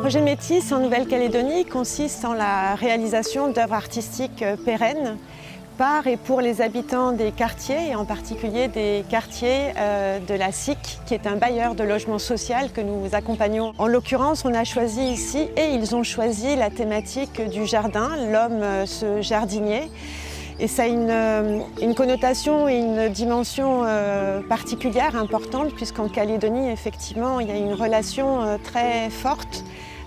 projet Métis en Nouvelle-Calédonie consiste en la réalisation d'œuvres artistiques pérennes par et pour les habitants des quartiers, et en particulier des quartiers de la SIC, qui est un bailleur de logement social que nous accompagnons. En l'occurrence, on a choisi ici, et ils ont choisi la thématique du jardin, l'homme ce jardinier. Et ça a une connotation et une dimension particulière, importante, puisqu'en Calédonie, effectivement, il y a une relation très forte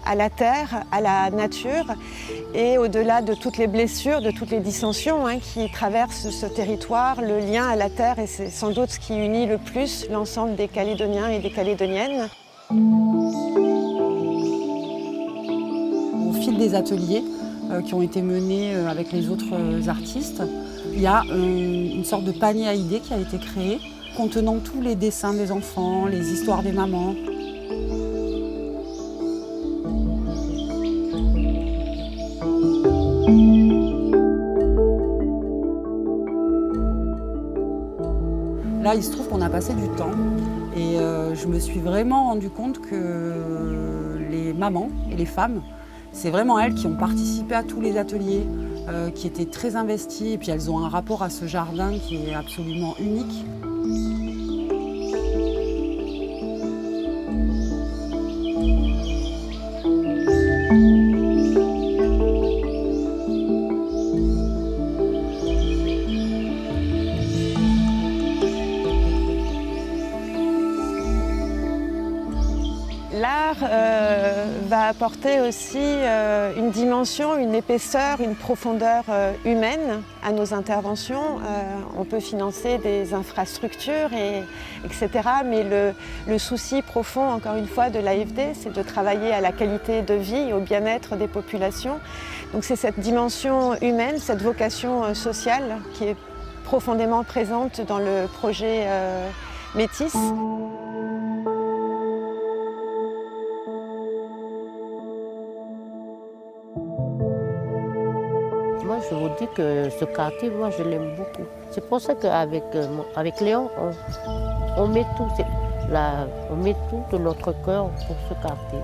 à la terre, à la nature, et au-delà de toutes les blessures, de toutes les dissensions qui traversent ce territoire, le lien à la terre, et c'est sans doute ce qui unit le plus l'ensemble des Calédoniens et des Calédoniennes. Au fil des ateliers qui ont été menés avec les autres artistes, il y a une sorte de panier à idées qui a été créé, contenant tous les dessins des enfants, les histoires des mamans. Là, il se trouve qu'on a passé du temps et je me suis vraiment rendu compte que les mamans et les femmes, c'est vraiment elles qui ont participé à tous les ateliers, qui étaient très investies, et puis elles ont un rapport à ce jardin qui est absolument unique. L'art va apporter aussi une dimension, une épaisseur, une profondeur humaine à nos interventions. On peut financer des infrastructures, etc. Mais le souci profond, encore une fois, de l'AFD, c'est de travailler à la qualité de vie et au bien-être des populations. Donc c'est cette dimension humaine, cette vocation sociale qui est profondément présente dans le projet Métis. Moi, je vous dis que ce quartier, moi, je l'aime beaucoup. C'est pour ça qu'avec avec Léon, on met tout de notre cœur pour ce quartier.